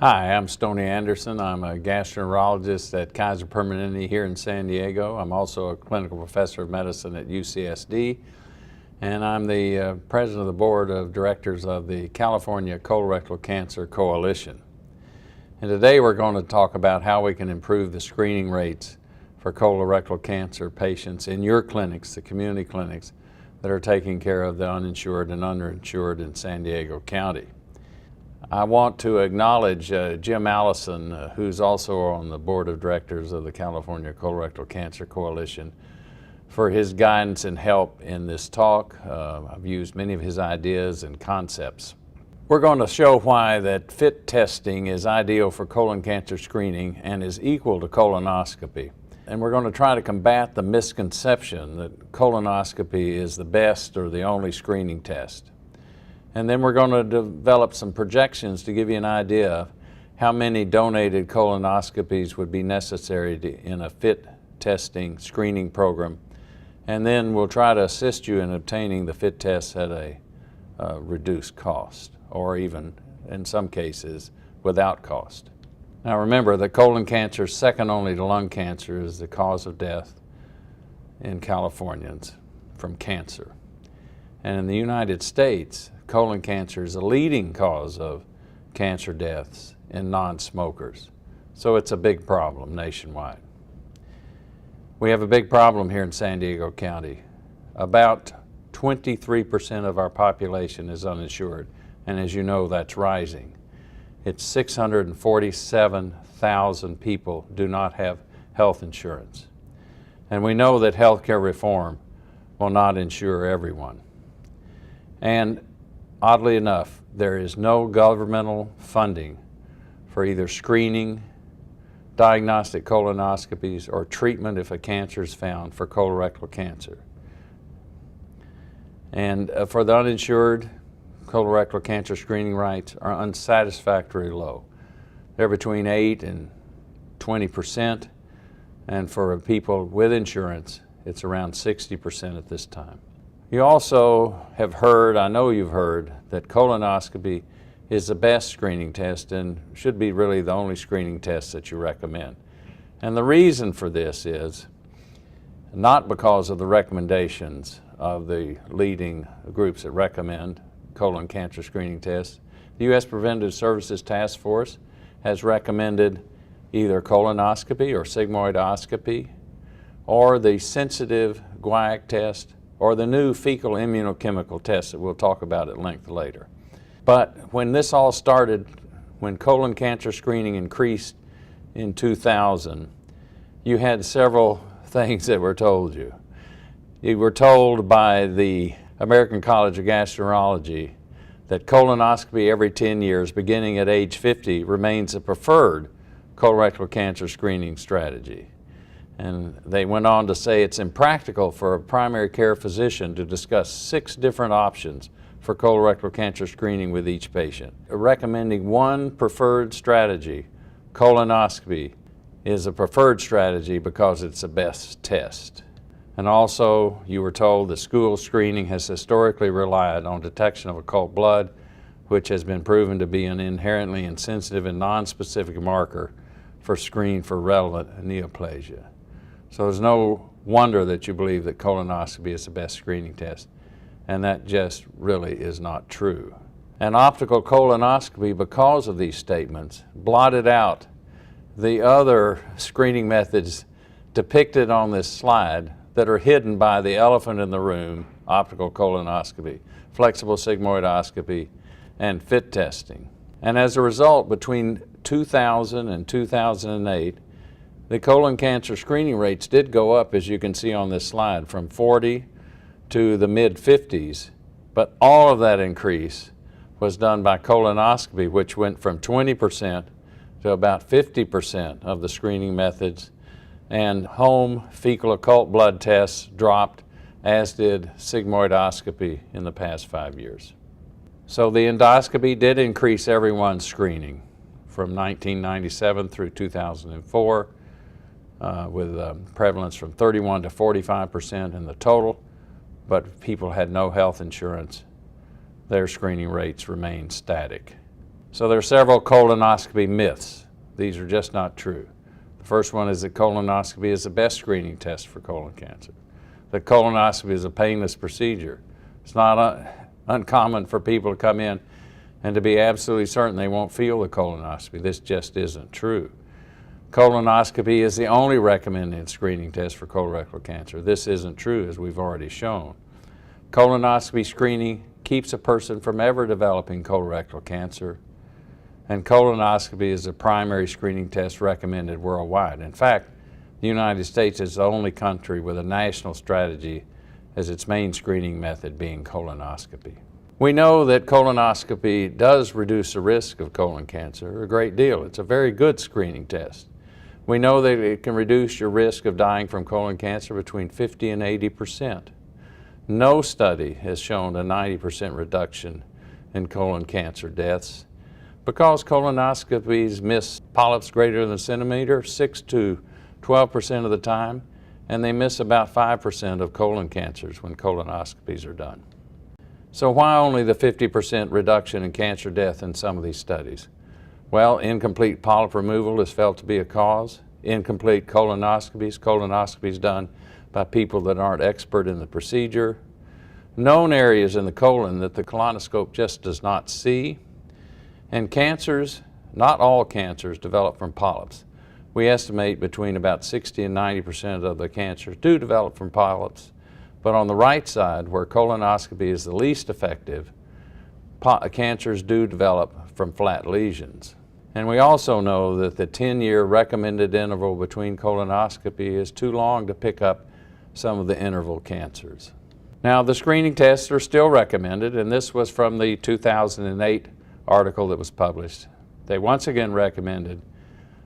Hi, I'm Stony Anderson. I'm a gastroenterologist at Kaiser Permanente here in San Diego. I'm also a clinical professor of medicine at UCSD, and I'm the president of the board of directors of the California Colorectal Cancer Coalition. And today we're going to talk about how we can improve the screening rates for colorectal cancer patients in your clinics, the community clinics that are taking care of the uninsured and underinsured in San Diego County. I want to acknowledge Jim Allison, who's also on the board of directors of the California Colorectal Cancer Coalition, for his guidance and help in this talk. I've used many of his ideas and concepts. We're going to show why that FIT testing is ideal for colon cancer screening and is equal to colonoscopy. And we're going to try to combat the misconception that colonoscopy is the best or the only screening test. And then we're going to develop some projections to give you an idea of how many donated colonoscopies would be necessary in a FIT testing screening program. And then we'll try to assist you in obtaining the FIT tests at a reduced cost, or even in some cases without cost. Now remember that colon cancer, second only to lung cancer, is the cause of death in Californians from cancer. And in the United States, colon cancer is a leading cause of cancer deaths in non-smokers. So it's a big problem nationwide. We have a big problem here in San Diego County. About 23% of our population is uninsured, and as you know, that's rising. It's 647,000 people do not have health insurance. And we know that healthcare reform will not insure everyone. And oddly enough, there is no governmental funding for either screening, diagnostic colonoscopies, or treatment if a cancer is found for colorectal cancer. And for the uninsured, colorectal cancer screening rates are unsatisfactorily low. They're between 8 and 20%, and for people with insurance, it's around 60% at this time. You also have heard, I know you've heard, that colonoscopy is the best screening test and should be really the only screening test that you recommend. And the reason for this is not because of the recommendations of the leading groups that recommend colon cancer screening tests. The U.S. Preventive Services Task Force has recommended either colonoscopy or sigmoidoscopy, or the sensitive guaiac test, or the new fecal immunochemical test that we'll talk about at length later. But when this all started, when colon cancer screening increased in 2000, you had several things that were told you. You were told by the American College of Gastroenterology that colonoscopy every 10 years, beginning at age 50, remains a preferred colorectal cancer screening strategy. And they went on to say it's impractical for a primary care physician to discuss 6 different options for colorectal cancer screening with each patient. Recommending one preferred strategy, colonoscopy, is a preferred strategy because it's the best test. And also, you were told that school screening has historically relied on detection of occult blood, which has been proven to be an inherently insensitive and nonspecific marker for screen for relevant neoplasia. So there's no wonder that you believe that colonoscopy is the best screening test, and that just really is not true. An optical colonoscopy, because of these statements, blotted out the other screening methods depicted on this slide that are hidden by the elephant in the room: optical colonoscopy, flexible sigmoidoscopy, and FIT testing. And as a result, between 2000 and 2008, the colon cancer screening rates did go up, as you can see on this slide, from 40 to the mid-50s, but all of that increase was done by colonoscopy, which went from 20% to about 50% of the screening methods, and home fecal occult blood tests dropped, as did sigmoidoscopy in the past 5 years. So the endoscopy did increase everyone's screening from 1997 through 2004, with prevalence from 31 to 45% in the total, but people had no health insurance. Their screening rates remained static. So there are several colonoscopy myths. These are just not true. The first one is that colonoscopy is the best screening test for colon cancer. That colonoscopy is a painless procedure. It's not uncommon for people to come in and to be absolutely certain they won't feel the colonoscopy. This just isn't true. Colonoscopy is the only recommended screening test for colorectal cancer. This isn't true, as we've already shown. Colonoscopy screening keeps a person from ever developing colorectal cancer, and colonoscopy is the primary screening test recommended worldwide. In fact, the United States is the only country with a national strategy as its main screening method being colonoscopy. We know that colonoscopy does reduce the risk of colon cancer a great deal. It's a very good screening test. We know that it can reduce your risk of dying from colon cancer between 50 and 80%. No study has shown a 90% reduction in colon cancer deaths. Because colonoscopies miss polyps greater than a centimeter 6 to 12% of the time, and they miss about 5% of colon cancers when colonoscopies are done. So why only the 50% reduction in cancer death in some of these studies? Well, incomplete polyp removal is felt to be a cause. Incomplete colonoscopies done by people that aren't expert in the procedure. Known areas in the colon that the colonoscope just does not see. And cancers, not all cancers, develop from polyps. We estimate between about 60 and 90% of the cancers do develop from polyps. But on the right side, where colonoscopy is the least effective, cancers do develop from flat lesions. And we also know that the 10-year recommended interval between colonoscopy is too long to pick up some of the interval cancers. Now, the screening tests are still recommended, and this was from the 2008 article that was published. They once again recommended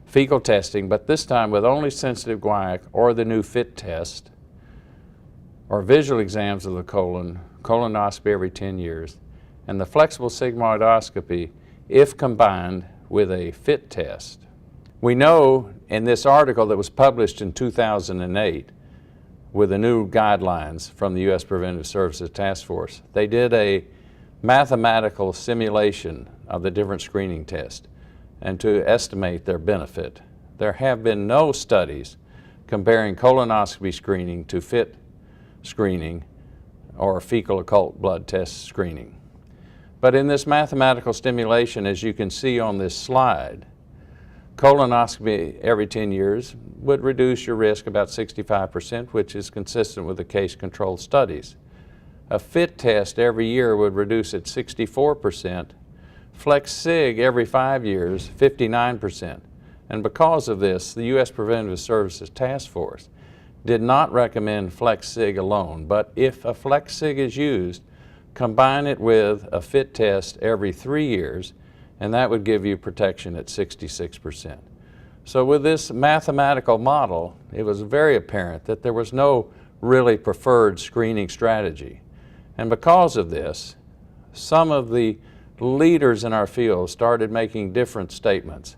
fecal testing, but this time with only sensitive guaiac or the new FIT test, or visual exams of the colon, colonoscopy every 10 years, and the flexible sigmoidoscopy if combined with a FIT test. We know in this article that was published in 2008 with the new guidelines from the U.S. Preventive Services Task Force, they did a mathematical simulation of the different screening tests and to estimate their benefit. There have been no studies comparing colonoscopy screening to FIT screening or fecal occult blood test screening. But in this mathematical stimulation, as you can see on this slide, colonoscopy every 10 years would reduce your risk about 65%, which is consistent with the case-controlled studies. A FIT test every year would reduce it 64%, FlexSig every 5 years 59%. And because of this, the U.S. Preventive Services Task Force did not recommend FlexSig alone, but if a FlexSig is used, combine it with a FIT test every 3 years, and that would give you protection at 66%. So with this mathematical model, it was very apparent that there was no really preferred screening strategy. And because of this, some of the leaders in our field started making different statements.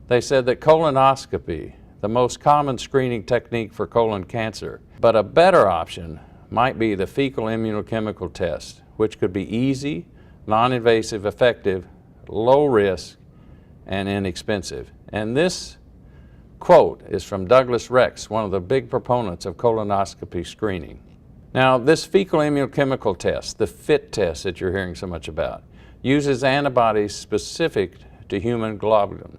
They said that colonoscopy, the most common screening technique for colon cancer, but a better option might be the fecal immunochemical test, which could be easy, non-invasive, effective, low risk, and inexpensive. And this quote is from Douglas Rex, one of the big proponents of colonoscopy screening. Now, this fecal immunochemical test, the FIT test that you're hearing so much about, uses antibodies specific to human globulin.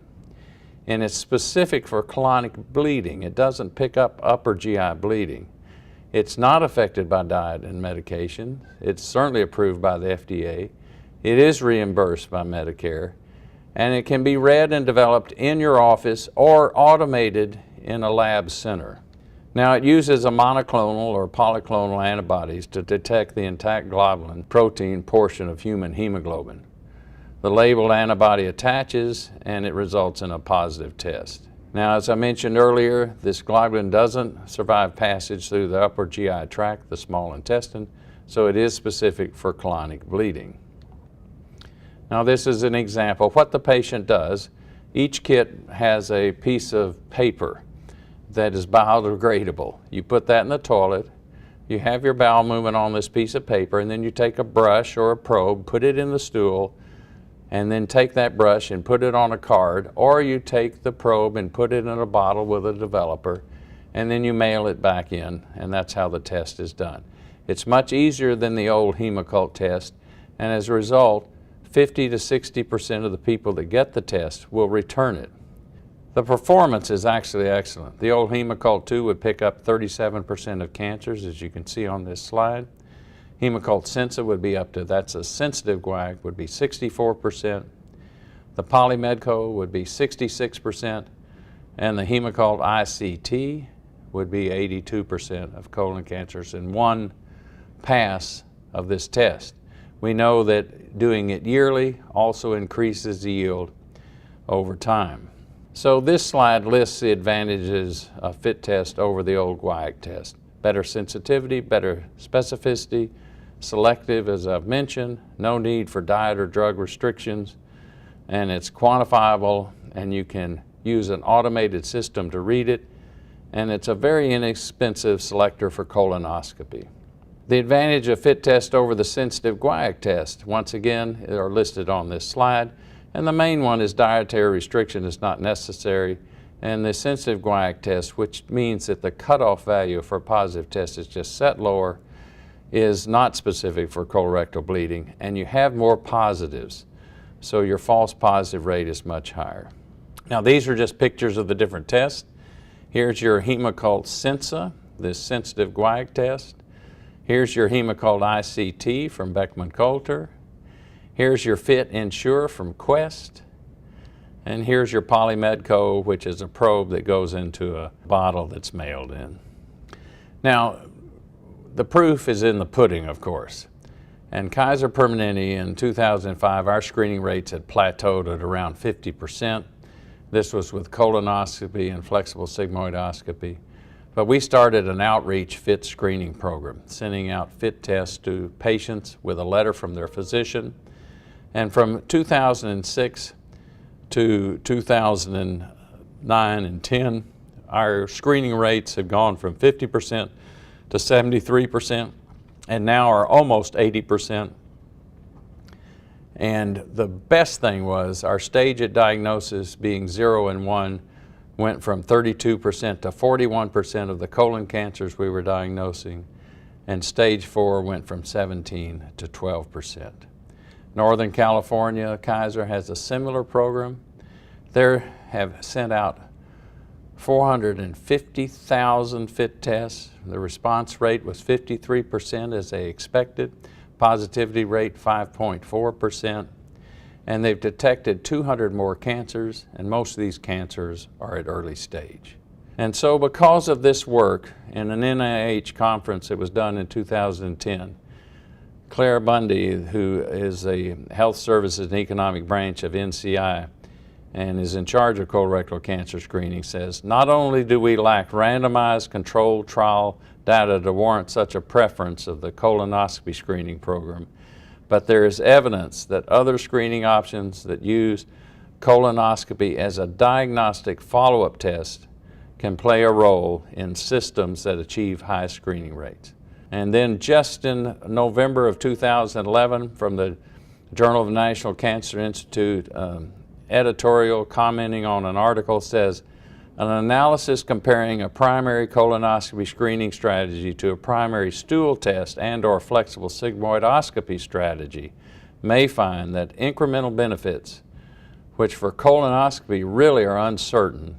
And it's specific for colonic bleeding. It doesn't pick up upper GI bleeding. It's not affected by diet and medication. It's certainly approved by the FDA. It is reimbursed by Medicare. And it can be read and developed in your office or automated in a lab center. Now, it uses a monoclonal or polyclonal antibodies to detect the intact globulin protein portion of human hemoglobin. The labeled antibody attaches and it results in a positive test. Now, as I mentioned earlier, this globulin doesn't survive passage through the upper GI tract, the small intestine, so it is specific for colonic bleeding. Now, this is an example of what the patient does. Each kit has a piece of paper that is biodegradable. You put that in the toilet, you have your bowel movement on this piece of paper, and then you take a brush or a probe, put it in the stool, and then take that brush and put it on a card, or you take the probe and put it in a bottle with a developer, and then you mail it back in, and that's how the test is done. It's much easier than the old Hemoccult test, and as a result, 50 to 60% of the people that get the test will return it. The performance is actually excellent. The old Hemoccult 2 would pick up 37% of cancers, as you can see on this slide. Hemoccult Sensa would be up to, that's a sensitive guaiac, would be 64%. The Polymedco would be 66%, and the Hemoccult ICT would be 82% of colon cancers in one pass of this test. We know that doing it yearly also increases the yield over time. So this slide lists the advantages of FIT test over the old guaiac test. Better sensitivity, better specificity, selective as I've mentioned, no need for diet or drug restrictions, and it's quantifiable, and you can use an automated system to read it, and it's a very inexpensive selector for colonoscopy. The advantage of FIT test over the sensitive guaiac test, once again, are listed on this slide, and the main one is dietary restriction is not necessary, and the sensitive guaiac test, which means that the cutoff value for a positive test is just set lower, is not specific for colorectal bleeding, and you have more positives, so your false positive rate is much higher. Now these are just pictures of the different tests. Here's your Hemoccult Sensa, this sensitive guaiac test. Here's your Hemoccult ICT from Beckman Coulter. Here's your FIT Ensure from Quest. And here's your Polymedco, which is a probe that goes into a bottle that's mailed in. Now, the proof is in the pudding, of course. And Kaiser Permanente in 2005, our screening rates had plateaued at around 50%. This was with colonoscopy and flexible sigmoidoscopy. But we started an outreach FIT screening program, sending out FIT tests to patients with a letter from their physician. And from 2006 to 2009 and 10, our screening rates have gone from 50% to 73%, and now are almost 80%. And the best thing was our stage at diagnosis, being 0 and 1, went from 32% to 41% of the colon cancers we were diagnosing, and stage 4 went from 17 to 12%. Northern California, Kaiser has a similar program. They have sent out 450,000 FIT tests. The response rate was 53% as they expected, positivity rate 5.4%, and they've detected 200 more cancers, and most of these cancers are at early stage. And so because of this work in an NIH conference that was done in 2010, Claire Bundy, who is the Health Services and Economic Branch of NCI and is in charge of colorectal cancer screening, says, not only do we lack randomized controlled trial data to warrant such a preference of the colonoscopy screening program, but there is evidence that other screening options that use colonoscopy as a diagnostic follow-up test can play a role in systems that achieve high screening rates. And then just in November of 2011, from the Journal of the National Cancer Institute, editorial commenting on an article says, an analysis comparing a primary colonoscopy screening strategy to a primary stool test and or flexible sigmoidoscopy strategy may find that incremental benefits, which for colonoscopy really are uncertain,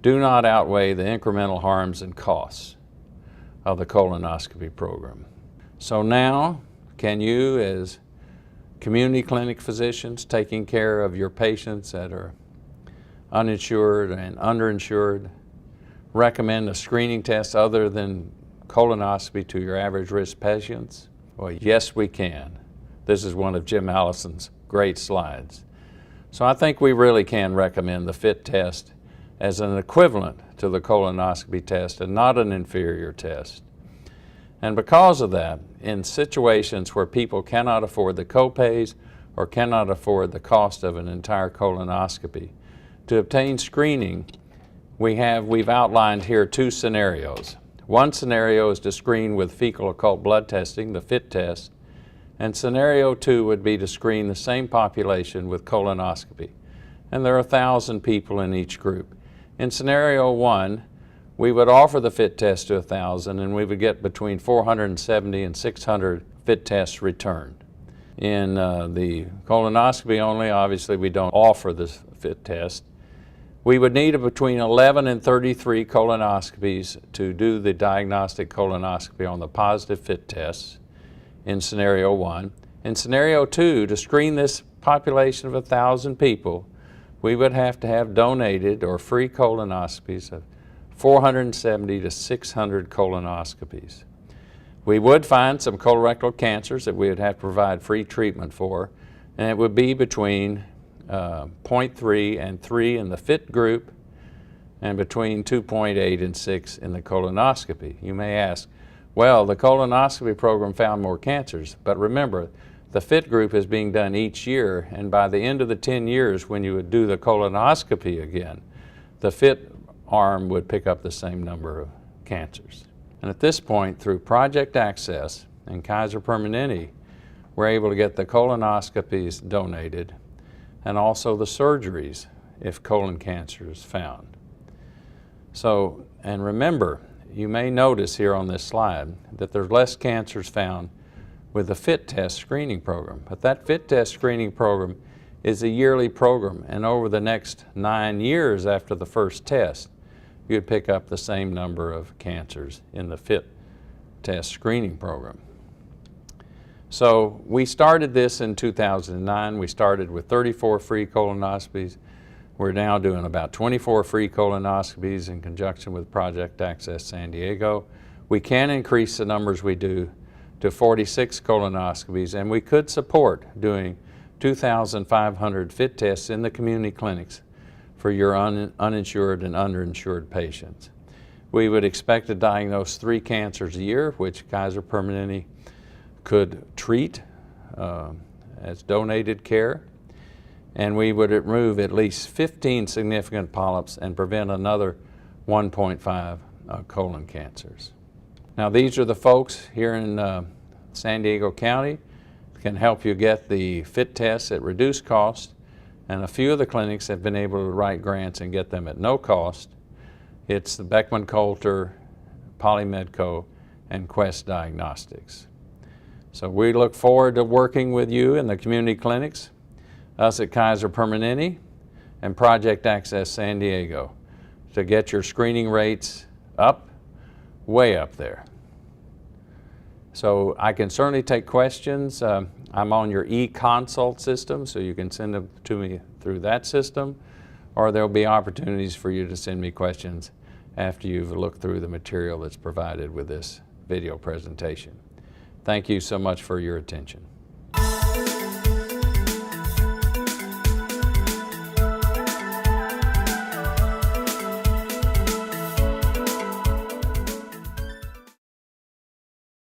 do not outweigh the incremental harms and costs of the colonoscopy program. So now, can you as community clinic physicians taking care of your patients that are uninsured and underinsured recommend a screening test other than colonoscopy to your average risk patients? Well, yes, we can. This is one of Jim Allison's great slides. So I think we really can recommend the FIT test as an equivalent to the colonoscopy test and not an inferior test. And because of that, in situations where people cannot afford the copays or cannot afford the cost of an entire colonoscopy, to obtain screening, we've outlined here two scenarios. One scenario is to screen with fecal occult blood testing, the FIT test, And scenario 2 would be to screen the same population with colonoscopy. And there are 1,000 people in each group. In scenario 1, we would offer the FIT test to 1,000 and we would get between 470 and 600 FIT tests returned. In the colonoscopy only, obviously we don't offer the FIT test. We would need between 11 and 33 colonoscopies to do the diagnostic colonoscopy on the positive FIT tests in scenario 1. In scenario 2, to screen this population of 1,000 people, we would have to have donated or free colonoscopies of 470 to 600 colonoscopies. We would find some colorectal cancers that we would have to provide free treatment for, and it would be between 0.3 and 3 in the FIT group and between 2.8 and 6 in the colonoscopy. You may ask, well, the colonoscopy program found more cancers, but remember, the FIT group is being done each year, and by the end of the 10 years when you would do the colonoscopy again, the FIT arm would pick up the same number of cancers. And at this point, through Project Access and Kaiser Permanente, we're able to get the colonoscopies donated and also the surgeries if colon cancer is found. So, and remember, you may notice here on this slide that there's less cancers found with the FIT test screening program. But that FIT test screening program is a yearly program, and over the next 9 years after the first test, you'd pick up the same number of cancers in the FIT test screening program. So we started this in 2009. We started with 34 free colonoscopies. We're now doing about 24 free colonoscopies in conjunction with Project Access San Diego. We can increase the numbers we do to 46 colonoscopies, and we could support doing 2,500 FIT tests in the community clinics for your uninsured and underinsured patients. We would expect to diagnose 3 cancers a year, which Kaiser Permanente could treat as donated care, and we would remove at least 15 significant polyps and prevent another 1.5 colon cancers. Now, these are the folks here in San Diego County that can help you get the FIT tests at reduced cost, and a few of the clinics have been able to write grants and get them at no cost. It's the Beckman Coulter, Polymedco, and Quest Diagnostics. So we look forward to working with you in the community clinics, us at Kaiser Permanente, and Project Access San Diego to get your screening rates up, way up there. So I can certainly take questions. I'm on your e-consult system, so you can send them to me through that system, or there'll be opportunities for you to send me questions after you've looked through the material that's provided with this video presentation. Thank you so much for your attention.